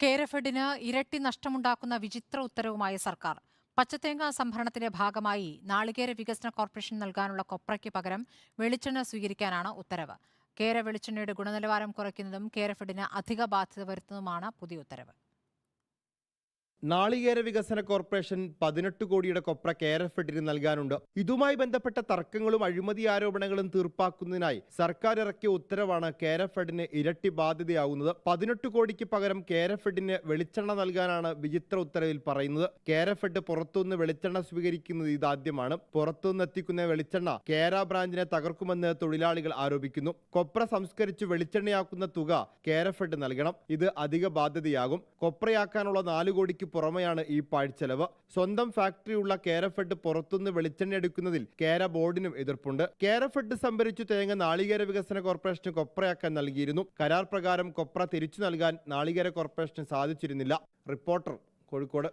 കേരഫെഡിന് ഇരട്ടി നഷ്ടമുണ്ടാക്കുന്ന വിചിത്ര ഉത്തരവുമായി സർക്കാർ. പച്ചത്തേങ്ങ സംഭരണത്തിന്റെ ഭാഗമായി നാളികേര വികസന കോർപ്പറേഷൻ നൽകാനുള്ള കൊപ്രയ്ക്ക് പകരം വെളിച്ചെണ്ണ സ്വീകരിക്കാനാണ് ഉത്തരവ്. കേര വെളിച്ചെണ്ണയുടെ ഗുണനിലവാരം കുറയ്ക്കുന്നതും കേരഫെഡിന് അധിക ബാധ്യത വരുത്തുന്നതുമാണ് പുതിയ ഉത്തരവ്. നാളികേര വികസന കോർപ്പറേഷൻ 18 കോടിയുടെ കൊപ്ര കേരഫെഡിന് നൽകാനുണ്ട്. ഇതുമായി ബന്ധപ്പെട്ട തർക്കങ്ങളും അഴിമതി ആരോപണങ്ങളും തീർപ്പാക്കുന്നതിനായി സർക്കാർ ഇറക്കിയ ഉത്തരവാണ് കേരഫെഡിന് ഇരട്ടി ബാധ്യതയാകുന്നത്. 18 കോടിക്ക് പകരം കേരഫെഡിന് വെളിച്ചെണ്ണ നൽകാനാണ് വിചിത്ര ഉത്തരവിൽ പറയുന്നത്. കേരഫെഡ് പുറത്തുനിന്ന് വെളിച്ചെണ്ണ സ്വീകരിക്കുന്നത് ഇതാദ്യമാണ്. പുറത്തുനിന്ന് എത്തിക്കുന്ന വെളിച്ചെണ്ണ കേര ബ്രാഞ്ചിനെ തകർക്കുമെന്ന് തൊഴിലാളികൾ ആരോപിക്കുന്നു. കൊപ്ര സംസ്കരിച്ച് വെളിച്ചെണ്ണയാക്കുന്ന തുക കേരഫെഡ് നൽകണം. ഇത് അധിക ബാധ്യതയാകും. കൊപ്രയാക്കാനുള്ള 4 കോടിക്ക് പുറമെയാണ് ഈ പാഴ്ചെലവ്. സ്വന്തം ഫാക്ടറിയുള്ള കേരഫെഡ് പുറത്തുനിന്ന് വെളിച്ചെണ്ണ എടുക്കുന്നതിൽ കേര ബോർഡിനും എതിർപ്പുണ്ട്. കേരഫെഡ് സംഭരിച്ചു തേങ്ങ നാളികേര വികസന കോർപ്പറേഷന് കൊപ്രയാക്കാൻ നൽകിയിരുന്നു. കരാർ പ്രകാരം കൊപ്ര തിരിച്ചു നൽകാൻ നാളികേര കോർപ്പറേഷന് സാധിച്ചിരുന്നില്ല. റിപ്പോർട്ടർ, കോഴിക്കോട്.